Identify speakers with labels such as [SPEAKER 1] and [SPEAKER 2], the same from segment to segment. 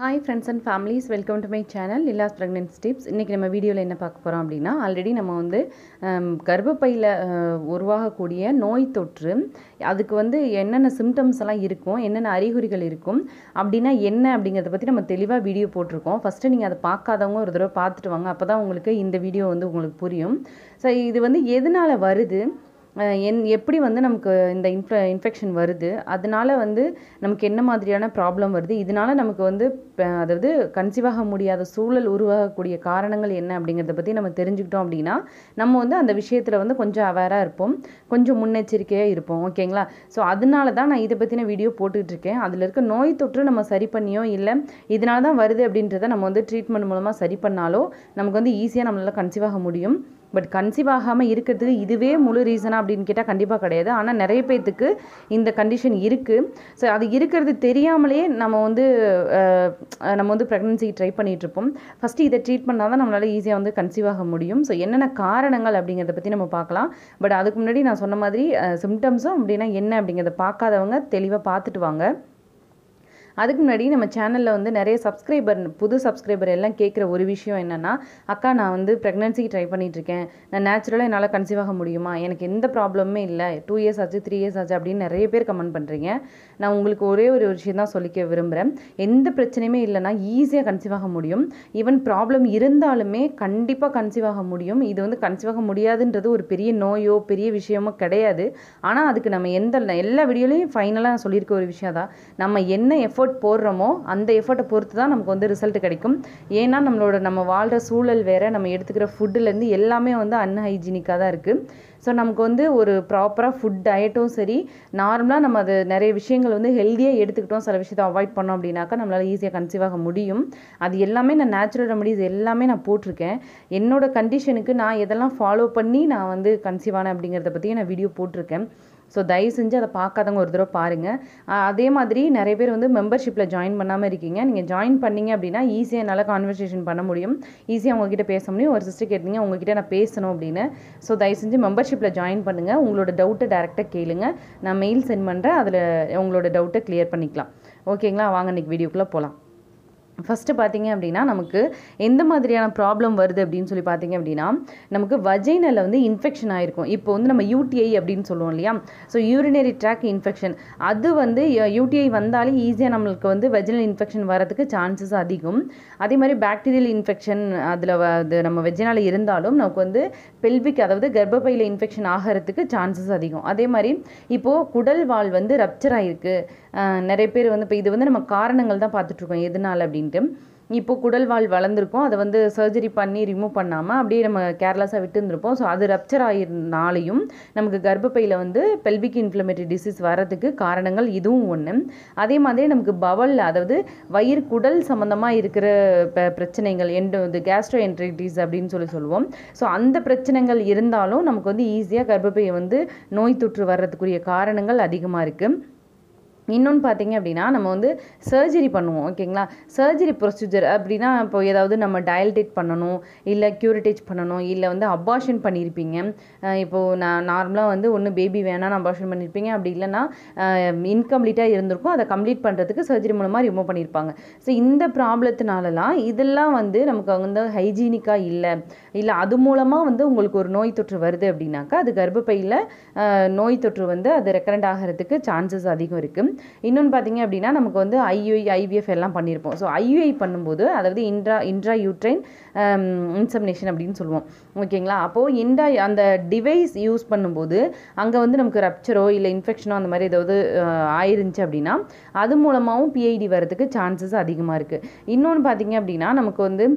[SPEAKER 1] Hi friends and families, welcome to my channel Lilla's Pregnancy Tips. இன்னைக்கு நம்ம வீடியோல என்ன பார்க்க போறோம் அப்படினா ஆல்ரெடி நம்ம வந்து கர்ப்பப்பையில உருவாகக்கூடிய நோய் தொற்று அதுக்கு வந்து என்னென்ன சிம்டம்ஸ் எல்லாம் இருக்கும், என்னென்ன அறிகுறிகள் இருக்கும் அப்படினா என்ன அப்படிங்கறத பத்தி நம்ம தெளிவா வீடியோ போட்டுருக்கோம். ஃபர்ஸ்ட் நீங்க அதை பார்க்காதவங்க ஒரு தடவை பார்த்துட்டு வாங்க. அப்பதான் உங்களுக்கு இந்த வீடியோ வந்து உங்களுக்கு புரியும். சோ இது வந்து எதனால வருது, எப்படி வந்து நமக்கு இந்த இன்ஃபெக்ஷன் வருது, அதனால வந்து நமக்கு என்ன மாதிரியான ப்ராப்ளம் வருது, இதனால நமக்கு வந்து அதாவது கன்சீவ் ஆக முடியாத சூழல் உருவாகக்கூடிய காரணங்கள் என்ன அப்படிங்கிறத பற்றி நம்ம தெரிஞ்சுக்கிட்டோம் அப்படின்னா நம்ம வந்து அந்த விஷயத்தில் வந்து கொஞ்சம் அவேராக இருப்போம், கொஞ்சம் முன்னெச்சரிக்கையாக இருப்போம். ஓகேங்களா? ஸோ அதனால தான் நான் இதை பற்றின வீடியோ போட்டுக்கிட்டு இருக்கேன். அதில் இருக்க நோய் தொற்று நம்ம சரி பண்ணியோ இல்லை இதனால தான் வருது அப்படின்றத நம்ம வந்து ட்ரீட்மெண்ட் மூலமாக சரி பண்ணாலோ நமக்கு வந்து ஈஸியாக நம்மளால் கன்சீவ் ஆக முடியும். பட் கன்சீவ் ஆகாமல் இருக்கிறதுக்கு இதுவே முழு ரீசனாக அப்படின்னு கேட்டால் கண்டிப்பாக கிடையாது. ஆனால் நிறைய பேர்த்துக்கு இந்த கண்டிஷன் இருக்குது. ஸோ அது இருக்கிறது தெரியாமலே நம்ம வந்து ப்ரெக்னன்சி ட்ரை பண்ணிகிட்ருப்போம். ஃபஸ்ட்டு இதை ட்ரீட் பண்ணால் தான் நம்மளால் ஈஸியாக வந்து கன்சீவ் ஆக முடியும். ஸோ என்னென்ன காரணங்கள் அப்படிங்கிறத பற்றி நம்ம பார்க்கலாம். பட் அதுக்கு முன்னாடி நான் சொன்ன மாதிரி சிம்டம்ஸும் அப்படின்னா என்ன அப்படிங்கிறத பார்க்காதவங்க தெளிவாக பார்த்துட்டு வாங்க. அதுக்கு முன்னாடி நம்ம சேனலில் வந்து நிறைய புது சப்ஸ்கிரைபர் எல்லாம் கேட்குற ஒரு விஷயம் என்னென்னா, அக்கா நான் வந்து ப்ரெக்னன்சிக்கு ட்ரை பண்ணிகிட்ருக்கேன், நான் நேச்சுரலாக என்னால் கன்சீவ் ஆக முடியுமா, எனக்கு எந்த ப்ராப்ளமே இல்லை, 2 இயர்ஸ் ஆச்சு 3 இயர்ஸ் ஆச்சு அப்படின்னு நிறைய பேர் கமெண்ட் பண்ணுறீங்க. நான் உங்களுக்கு ஒரே ஒரு விஷயம் தான் சொல்லிக்க விரும்புகிறேன். எந்த பிரச்சனையுமே இல்லைனா ஈஸியாக கன்சீவ் ஆக முடியும். ஈவன் ப்ராப்ளம் இருந்தாலுமே கண்டிப்பாக கன்சீவ் ஆக முடியும். இது வந்து கன்சீவ் ஆக முடியாதுன்றது ஒரு பெரிய நோயோ பெரிய விஷயமோ கிடையாது. ஆனால் அதுக்கு நம்ம எல்லா வீடியோலையும் ஃபைனலாக நான் சொல்லியிருக்க ஒரு விஷயம் தான், நம்ம என்ன எஃபோர்ட் போடுறோமோ அந்த எஃபர்ட்டை பொறுத்து தான் நமக்கு வந்து ரிசல்ட் கிடைக்கும். ஏன்னா நம்ம வாழ்கிற சூழல் வேறு, நம்ம எடுத்துக்கிற ஃபுட்டுலேருந்து எல்லாமே வந்து அன்ஹைஜீனிக்காக தான் இருக்குது. ஸோ நமக்கு வந்து ஒரு ப்ராப்பராக ஃபுட் டயட்டும் சரி, நார்மலாக நம்ம அது நிறைய விஷயங்கள் வந்து ஹெல்த்தியாக எடுத்துக்கிட்டோம், சில விஷயத்தை அவாய்ட் பண்ணோம் அப்படின்னாக்கா நம்மளால் ஈஸியாக கன்சீவ் ஆக முடியும். அது எல்லாமே நான் நேச்சுரல் ரெமடிஸ் எல்லாமே நான் போட்டிருக்கேன். என்னோடய கண்டிஷனுக்கு நான் எதெல்லாம் ஃபாலோ பண்ணி நான் வந்து கன்சீவ் ஆனேன் அப்படிங்கிறத பற்றியும் நான் வீடியோ போட்டிருக்கேன். ஸோ தயவு செஞ்சு அதை பார்க்காதவங்க ஒரு தடவை பாருங்கள். அதே மாதிரி நிறைய பேர் வந்து மெம்பர்ஷிப்பில் ஜாயின் பண்ணாமல் இருக்கீங்க. நீங்கள் ஜாயின் பண்ணிங்க அப்படின்னா ஈஸியாக என்னால் கான்வர்சேஷன் பண்ண முடியும், ஈஸியாக உங்ககிட்ட பேச முடியும். ஒரு சிஸ்டர் கேட்டீங்க உங்ககிட்ட நான் பேசணும் அப்படின்னு. ஸோ தயவு செஞ்சு மெம்பர்ஷிப்பில் ஜாயின் பண்ணுங்கள். உங்களோட டவுட்டை டேரெக்டாக கேளுங்க, நான் மெயில் சென்ட் பண்ணுறேன், அதில் உங்களோட டவுட்டை கிளியர் பண்ணிக்கலாம். ஓகேங்களா? வாங்க இன்றைக்கி வீடியோக்குள்ளே போகலாம். ஃபஸ்ட்டு பார்த்தீங்க அப்படின்னா நமக்கு எந்த மாதிரியான ப்ராப்ளம் வருது அப்படின்னு சொல்லி பார்த்தீங்க அப்படின்னா, நமக்கு வஜைனலில் வந்து இன்ஃபெக்ஷன் ஆகிருக்கும். இப்போ வந்து நம்ம யூடிஐ அப்படின்னு சொல்லுவோம் இல்லையா? ஸோ யூரினரி ட்ராக் இன்ஃபெக்ஷன், அது வந்து யூடிஐ வந்தாலே ஈஸியாக நம்மளுக்கு வந்து வெஜினல் இன்ஃபெக்ஷன் வரதுக்கு சான்சஸ் அதிகம். அதே மாதிரி பாக்டீரியல் இன்ஃபெக்ஷன் அதில் அது நம்ம வெஜினால் இருந்தாலும் நமக்கு வந்து பெல்விக், அதாவது கர்ப்பப்பையில் இன்ஃபெக்ஷன் ஆகிறதுக்கு சான்சஸ் அதிகம். அதே மாதிரி இப்போது குடல் வால் வந்து ரப்சர் ஆகிருக்கு. நிறைய பேர் வந்து இப்போ இது வந்து நம்ம காரணங்கள் தான் பார்த்துட்ருக்கோம் எதனால் அப்படின்ட்டு. இப்போது குடல் வால் வளர்ந்துருக்கும், அதை வந்து சர்ஜரி பண்ணி ரிமூவ் பண்ணாமல் அப்படியே நம்ம கேர்லெஸ்ஸாக விட்டுருந்துருப்போம். ஸோ அது ரப்சர் ஆகிருந்தாலையும் நமக்கு கர்ப்பப்பையில் வந்து பெல்விக் இன்ஃப்ளமேட்டரி டிசீஸ் வரதுக்கு காரணங்கள் இதுவும் ஒன்று. அதே மாதிரி நமக்கு பவல், அதாவது வயிறு குடல் சம்மந்தமாக இருக்கிற பிரச்சனைகள், கேஸ்ட்ரோ என்ட்ரைட்டிஸ் அப்படின்னு சொல்லுவோம். ஸோ அந்த பிரச்சனைகள் இருந்தாலும் நமக்கு வந்து ஈஸியாக கர்ப்பப்பையை வந்து நோய் தொற்று வர்றதுக்குரிய காரணங்கள் அதிகமாக இருக்குது. இன்னொன்று பார்த்தீங்க அப்படின்னா நம்ம வந்து சர்ஜரி பண்ணுவோம். ஓகேங்களா? சர்ஜரி ப்ரொசீஜர் அப்படின்னா இப்போ ஏதாவது நம்ம டயல்டேட் பண்ணணும், இல்லை க்யூரிட்டேஜ் பண்ணணும், இல்லை வந்து அபார்ஷன் பண்ணியிருப்பீங்க. இப்போது நான் நார்மலாக வந்து ஒன்று பேபி வேணான்னு அபார்ஷன் பண்ணியிருப்பீங்க, அப்படி இல்லைன்னா இன்கம்ப்ளீட்டாக இருந்திருக்கும், அதை கம்ப்ளீட் பண்ணுறதுக்கு சர்ஜரி மூலமாக ரிமூவ் பண்ணியிருப்பாங்க. ஸோ இந்த ப்ராப்ளத்தினாலலாம் இதெல்லாம் வந்து நமக்கு வந்து ஹைஜீனிக்காக இல்லை அது மூலமாக வந்து உங்களுக்கு ஒரு நோய் தொற்று வருது அப்படின்னாக்கா அது கர்ப்பப்பையில் நோய் தொற்று வந்து அது ரெக்கரண்ட் ஆகிறதுக்கு சான்சஸ் அதிகம் இருக்குது. இன்னொன்று பார்த்தீங்க அப்படின்னா நமக்கு வந்து ஐயுஐ ஐவிஎஃப் எல்லாம் பண்ணியிருப்போம். ஸோ ஐயுஐ பண்ணும்போது அதாவது இன்ட்ரா யூட்ரைன் இன்செமினேஷன் அப்படின்னு சொல்லுவோம். ஓகேங்களா? அப்போது அந்த டிவைஸ் யூஸ் பண்ணும்போது அங்கே வந்து நமக்கு ரப்சரோ இல்லை இன்ஃபெக்ஷனோ அந்த மாதிரி ஏதாவது ஆயிருந்துச்சு அப்படின்னா அது மூலமாகவும் பிஐடி வரதுக்கு சான்சஸ் அதிகமாக இருக்குது. இன்னொன்று பார்த்தீங்க அப்படின்னா நமக்கு வந்து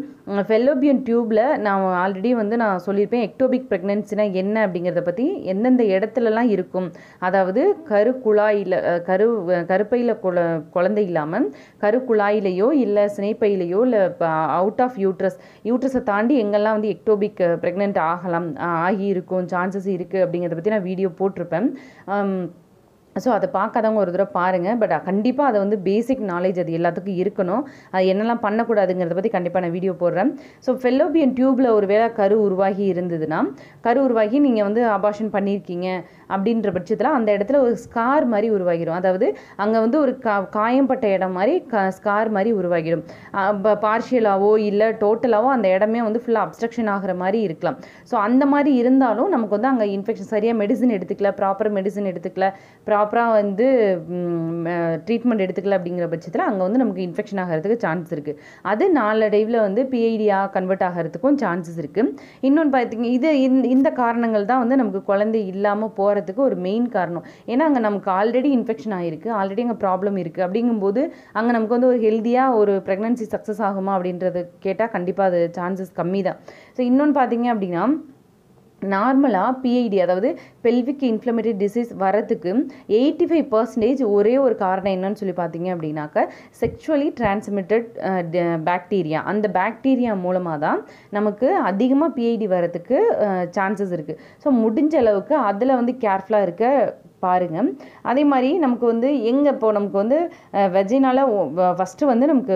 [SPEAKER 1] ஃபெல்லோபியன் டியூப்பில் நான் ஆல்ரெடி வந்து நான் சொல்லியிருப்பேன் எக்டோபிக் ப்ரெக்னன்சினா என்ன அப்படிங்கிறத பற்றி, எந்தெந்த இடத்துலலாம் இருக்கும், அதாவது கருக்குழாயில் கருப்பையில் குழந்தை இல்லாமல் கருக்குழாயிலையோ இல்லை சினைப்பையிலையோ இல்லை அவுட் ஆஃப் யூட்ரஸை தாண்டி எங்கெல்லாம் வந்து எக்டோபிக் ப்ரெக்னென்ட் ஆகி இருக்கும், சான்சஸ் இருக்குது அப்படிங்கிறத பற்றி நான் வீடியோ போட்டிருப்பேன். ஸோ அதை பார்க்காதவங்க ஒரு தடவை பாருங்கள். பட் கண்டிப்பாக அதை வந்து பேசிக் நாலேஜ் அது எல்லாத்துக்கும் இருக்கணும். அது என்னெல்லாம் பண்ணக்கூடாதுங்கிறத பற்றி கண்டிப்பாக நான் வீடியோ போடுறேன். ஸோ ஃபெல்லோபியன் டியூப்பில் ஒரு வேளை கரு உருவாகி இருந்ததுன்னா, கரு உருவாகி நீங்கள் வந்து அபார்ஷன் பண்ணியிருக்கீங்க அப்படின்ற பட்சத்தில் அந்த இடத்துல ஒரு ஸ்கார் மாதிரி உருவாகிடும். அதாவது அங்கே வந்து ஒரு காயம்பட்ட இடம் மாதிரி ஸ்கார் மாதிரி உருவாகிடும். பார்ஷியலாவோ இல்லை டோட்டலாவோ அந்த இடமே வந்து ஃபுல்லாக அப்ஸ்ட்ரக்ஷன் ஆகிற மாதிரி இருக்கலாம். ஸோ அந்த மாதிரி இருந்தாலும் நமக்கு வந்து அங்கே இன்ஃபெக்ஷன் சரியாக மெடிசன் எடுத்துக்கல, ப்ராப்பர் மெடிசன் எடுத்துக்கல, ப்ராப்பராக வந்து ட்ரீட்மெண்ட் எடுத்துக்கல அப்படிங்கிற பட்சத்தில் அங்கே வந்து நமக்கு இன்ஃபெக்ஷன் ஆகிறதுக்கு சான்ஸ் இருக்குது. அது நாளடைவில் வந்து பிஐடியாக கன்வெர்ட் ஆகிறதுக்கும் சான்சஸ் இருக்குது. இன்னொன்று பார்த்தீங்க, இந்த காரணங்கள் தான் வந்து நமக்கு குழந்தை இல்லாமல் போகிறதுக்கு ஒரு மெயின் காரணம். ஏன்னா அங்கே நமக்கு ஆல்ரெடி இன்ஃபெக்ஷன் ஆகிருக்கு, ஆல்ரெடி அங்கே ப்ராப்ளம் இருக்குது. அப்படிங்கும்போது அங்கே நமக்கு வந்து ஒரு ஹெல்த்தியாக ஒரு ப்ரெக்னன்சி சக்ஸஸ் ஆகுமா அப்படின்றது கேட்டால் கண்டிப்பாக அது சான்சஸ் கம்மி தான். ஸோ இன்னொன்று பார்த்தீங்க அப்படின்னா, நார்மலாக பிஐடி அதாவது பெல்விக் இன்ஃப்ளமேட்டரி டிசீஸ் வரதுக்கு 85% ஒரே ஒரு காரணம் என்னன்னு சொல்லி பார்த்தீங்க அப்படின்னாக்க செக்ஷுவலி டிரான்ஸ்மிட்டட் பாக்டீரியா. அந்த பாக்டீரியா மூலமாக தான் நமக்கு அதிகமாக பிஐடி வரதுக்கு சான்சஸ் இருக்குது. ஸோ முடிஞ்ச அளவுக்கு அதில் வந்து கேர்ஃபுல்லாக இருக்க பாருங்கள். அதே மாதிரி நமக்கு வந்து இப்போது நமக்கு வந்து வெஜினால ஃபஸ்ட்டு வந்து நமக்கு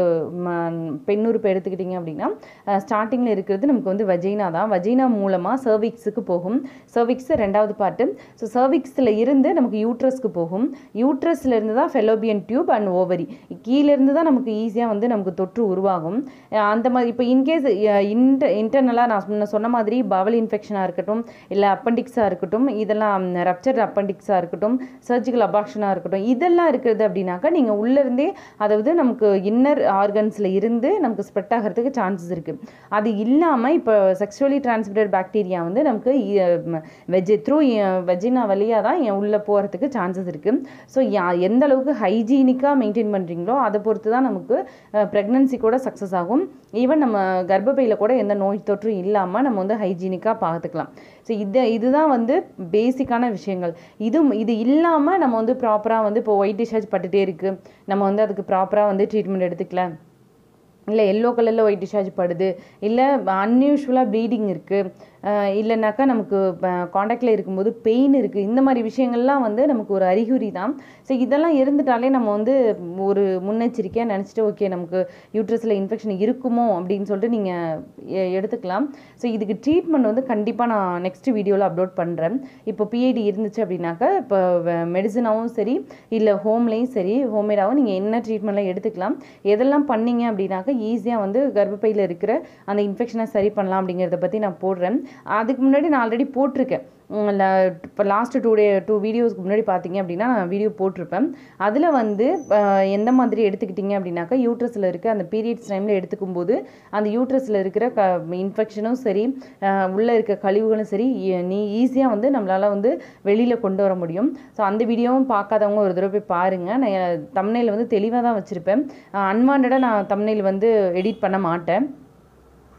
[SPEAKER 1] பெண்ணுறுப்பு எடுத்துக்கிட்டிங்க அப்படின்னா ஸ்டார்டிங்கில் இருக்கிறது நமக்கு வந்து வெஜைனா தான். வெஜைனா மூலமாக சர்விக்ஸுக்கு போகும். சர்விக்ஸ் ரெண்டாவது பார்ட்டு. ஸோ சர்விக்ஸில் இருந்து நமக்கு யூட்ரஸ்க்கு போகும். யூட்ரஸில் இருந்து தான் ஃபெலோபியன் டியூப் அண்ட் ஓவரி. கீழேருந்து தான் நமக்கு ஈஸியாக வந்து நமக்கு தொற்று உருவாகும். அந்த மாதிரி இப்போ இன்கேஸ் இன்டர்னலாக நான் சொன்ன மாதிரி பவல் இன்ஃபெக்ஷனாக இருக்கட்டும், இல்லை அப்பண்டிக்ஸாக இருக்கட்டும், இதெல்லாம் ரப்சர் அப்பண்டிக்ஸாக இருக்கட்டும், சர்ஜிக்கல் அபார்ஷனாக இருக்கட்டும், இதெல்லாம் இருக்கிறது அப்படின்னாக்கா நீங்கள் உள்ளேருந்தே அதாவது நமக்கு இன்னர் ஆர்கன்ஸில் இருந்து நமக்கு ஸ்ப்ரெட் ஆகிறதுக்கு சான்சஸ் இருக்குது. அது இல்லாமல் இப்போ செக்ஷுவலி டிரான்ஸ்மிட்டட் பாக்டீரியா வந்து நமக்கு த்ரூ வெஜினா வழியாக தான் உள்ளே போகிறதுக்கு சான்சஸ் இருக்குது. ஸோ எந்த அளவுக்கு ஹைஜீனிக்காக மெயின்டைன் பண்ணுறீங்களோ அதை பொறுத்து தான் நமக்கு ப்ரெக்னன்சி கூட சக்ஸஸ் ஆகும். ஈவன் நம்ம கர்ப்பப்பையில் கூட எந்த நோய் தொற்றும் இல்லாமல் நம்ம வந்து ஹைஜீனிக்காக பார்த்துக்கலாம். ஸோ இதுதான் வந்து பேசிக்கான விஷயங்கள். இது இல்லாமல் நம்ம வந்து ப்ராப்பராக வந்து இப்போ ஒயிட் டிஸ்சார்ஜ் பட்டுகிட்டே இருக்குது, நம்ம வந்து அதுக்கு ப்ராப்பராக வந்து ட்ரீட்மெண்ட் எடுத்துக்கல, இல்லை எல்லோ கலரில் ஒயிட் டிஸ்சார்ஜ் படுது, இல்லை அன்யூஷுவலாக ப்ளீடிங் இருக்குது, இல்லைனாக்கா நமக்கு காண்டாக்டில் இருக்கும்போது பெயின் இருக்குது, இந்த மாதிரி விஷயங்கள்லாம் வந்து நமக்கு ஒரு அறிகுறி தான். ஸோ இதெல்லாம் இருந்துட்டாலே நம்ம வந்து ஒரு முன்னெச்சரிக்கையாக நினச்சிட்டு ஓகே நமக்கு யூட்ரஸில் இன்ஃபெக்ஷன் இருக்குமோ அப்படின்னு சொல்லிட்டு நீங்கள் எடுத்துக்கலாம். ஸோ இதுக்கு ட்ரீட்மெண்ட் வந்து கண்டிப்பாக நான் நெக்ஸ்ட் வீடியோவில் அப்லோட் பண்ணுறேன். இப்போ பிஐடி இருந்துச்சு அப்படின்னாக்கா இப்போ மெடிசனாகவும் சரி இல்லை ஹோம்லேயும் சரி ஹோம்மேடாகவும் நீங்கள் என்ன ட்ரீட்மெண்ட்லாம் எடுத்துக்கலாம். எதெல்லாம் பண்ணீங்க அப்படின்னாக்கா ஈஸியாக வந்து கர்ப்பப்பையில் இருக்கிற அந்த இன்ஃபெக்ஷனை சரி பண்ணலாம் அப்படிங்கிறத பற்றி நான் போடுறேன். அதுக்கு முன்னாடி நான் ஆல்ரெடி போட்டிருக்கேன். இப்போ லாஸ்ட்டு 2 வீடியோஸ்க்கு முன்னாடி பார்த்தீங்க அப்படின்னா நான் வீடியோ போட்டிருப்பேன். அதில் வந்து எந்த மாதிரி எடுத்துக்கிட்டிங்க அப்படின்னாக்கா யூட்ரஸில் இருக்க அந்த பீரியட்ஸ் டைமில் எடுத்துக்கும்போது அந்த யூட்ரஸில் இருக்கிற இன்ஃபெக்ஷனும் சரி உள்ளே இருக்க கழிவுகளும் சரி ஈஸியாக வந்து நம்மளால் வந்து வெளியில் கொண்டு வர முடியும். ஸோ அந்த வீடியோவும் பார்க்காதவங்க ஒரு தடவை போய் பாருங்கள். நான் தம்ப்நெயில் வந்து தெளிவாக தான் வச்சுருப்பேன். அன்வாண்டடாக நான் தம்ப்நெயில் வந்து எடிட் பண்ண மாட்டேன்.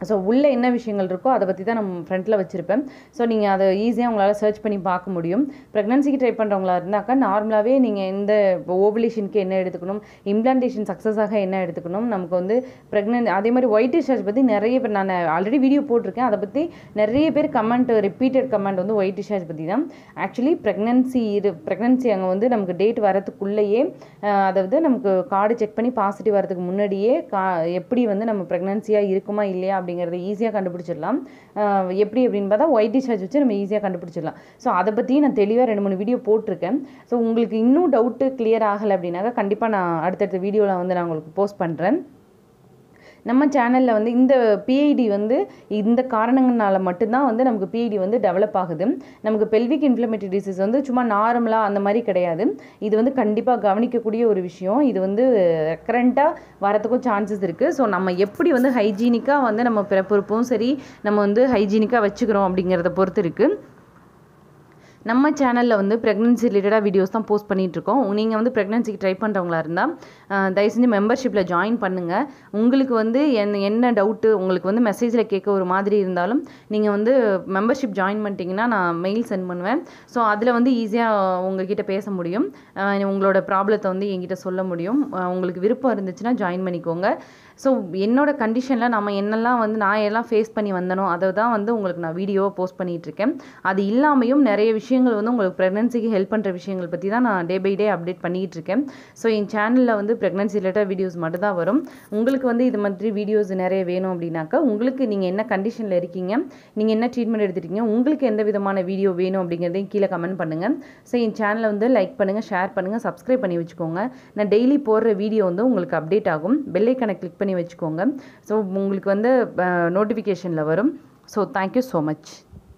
[SPEAKER 1] ஸோ உள்ளே என்ன விஷயங்கள் இருக்கோ அதை பற்றி தான் நம்ம ஃப்ரண்ட்டில் வச்சுருப்பேன். ஸோ நீங்கள் அதை ஈஸியாக உங்களால் சர்ச் பண்ணி பார்க்க முடியும். ப்ரெக்னன்சிக்கு ட்ரை பண்ணுறவங்களா இருந்தாக்கா நார்மலாகவே நீங்கள் இந்த ஓவலேஷனுக்கு என்ன எடுத்துக்கணும், இம்ப்ளான்டேஷன் சக்ஸஸாக என்ன எடுத்துக்கணும், நமக்கு வந்து அதே மாதிரி ஒயிட் டிஸ்சார்ஜ் பற்றி நிறைய பேர் நான் ஆல்ரெடி வீடியோ போட்டிருக்கேன். அதை பற்றி நிறைய பேர் ரிப்பீட்டட் கமெண்ட் வந்து ஒயிட் டிஸ்சார்ஜ் பற்றி தான். ஆக்சுவலி ப்ரெக்னன்சி அங்கே வந்து நமக்கு டேட் வரதுக்குள்ளேயே அதாவது நமக்கு கார்டு செக் பண்ணி பாசிட்டிவ் வரதுக்கு முன்னாடியே எப்படி வந்து நம்ம ப்ரெக்னன்சியாக இருக்குமா இல்லையா அப்படிங்கிறத ஈஸியாக கண்டுபிடிச்சிடலாம். எப்படி அப்படின்னு பார்த்தா ஒயிட் டிஸ்சார்ஜ் வச்சு நம்ம ஈஸியாக கண்டுபிடிச்சிடலாம். ஸோ அதை பற்றி நான் தெளிவாக 2-3 வீடியோ போட்டிருக்கேன். ஸோ உங்களுக்கு இன்னும் டவுட்டு கிளியர் ஆகலை அப்படின்னாக்கா கண்டிப்பாக நான் அடுத்தடுத்த வீடியோவில் வந்து நான் உங்களுக்கு போஸ்ட் பண்ணுறேன். நம்ம சேனலில் வந்து இந்த பிஐடி வந்து இந்த காரணங்களால மட்டும்தான் வந்து நமக்கு பிஐடி வந்து டெவலப் ஆகுது. நமக்கு பெல்விக் இன்ஃப்ளமேட்டரி டிசீஸ் வந்து சும்மா நார்மலாக அந்த மாதிரி கிடையாது. இது வந்து கண்டிப்பாக கவனிக்கக்கூடிய ஒரு விஷயம். இது வந்து ரெக்கரண்ட்டாக வரத்துக்கும் சான்சஸ் இருக்குது. ஸோ நம்ம எப்படி வந்து ஹைஜீனிக்காக வந்து நம்ம பிறப்புறுப்பும் சரி நம்ம வந்து ஹைஜீனிக்காக வச்சுக்கிறோம் அப்படிங்கிறத பொறுத்து இருக்குது. நம்ம சேனலில் வந்து ப்ரெக்னன்சி ரிலேட்டடாக வீடியோஸ் தான் போஸ்ட் பண்ணிகிட்ருக்கோம். நீங்கள் வந்து ப்ரெக்னன்சிக்கு ட்ரை பண்ணுறவங்களா இருந்தால் தயவு செஞ்சு மெம்பர்ஷிப்பில் ஜாயின் பண்ணுங்கள். உங்களுக்கு வந்து என்ன டவுட்டு உங்களுக்கு வந்து மெசேஜில் கேட்க ஒரு மாதிரி இருந்தாலும் நீங்கள் வந்து மெம்பர்ஷிப் ஜாயின் பண்ணிட்டீங்கன்னா நான் மெயில் சென்ட் பண்ணுவேன். ஸோ அதில் வந்து ஈஸியாக உங்கள்கிட்ட பேச முடியும். உங்களோட ப்ராப்ளத்தை வந்து என்கிட்ட சொல்ல முடியும். உங்களுக்கு விருப்பம் இருந்துச்சுன்னா ஜாயின் பண்ணிக்கோங்க. ஸோ என்னோட கண்டிஷனில் நம்ம என்னெல்லாம் வந்து நான் எல்லாம் ஃபேஸ் பண்ணி வந்தனோ அதை தான் வந்து உங்களுக்கு நான் வீடியோவை போஸ்ட் பண்ணிகிட்ருக்கேன். அது இல்லாமையும் நிறைய விஷயங்கள் வந்து உங்களுக்கு ப்ரெக்னன்சிக்கு ஹெல்ப் பண்ணுற விஷயங்கள் பற்றி தான் நான் டே பை டே அப்டேட் பண்ணிகிட்டு இருக்கேன். ஸோ என் சேனலில் வந்து ப்ரெக்னன்சி ரிலேட்டட் வீடியோஸ் மட்டும் தான் வரும். உங்களுக்கு வந்து இது மாதிரி வீடியோஸ் நிறைய வேணும் அப்படின்னாக்கா உங்களுக்கு நீங்கள் என்ன கண்டிஷனில் இருக்கீங்க, நீங்கள் என்ன ட்ரீட்மெண்ட் எடுத்துருக்கீங்க, உங்களுக்கு எந்த விதமான வீடியோ வேணும் அப்படிங்கிறதையும் கீழே கமெண்ட் பண்ணுங்கள். ஸோ என் சேனலை வந்து லைக் பண்ணுங்கள், ஷேர் பண்ணுங்கள், சப்ஸ்கிரைப் பண்ணி வச்சுக்கோங்க. நான் டெய்லி போடுற வீடியோ வந்து உங்களுக்கு அப்டேட் ஆகும். பெல் ஐக்கானை கிளிக் பண்ணி வச்சுக்கோங்க. ஸோ உங்களுக்கு வந்து நோட்டிஃபிகேஷனில் வரும். So thank you so much.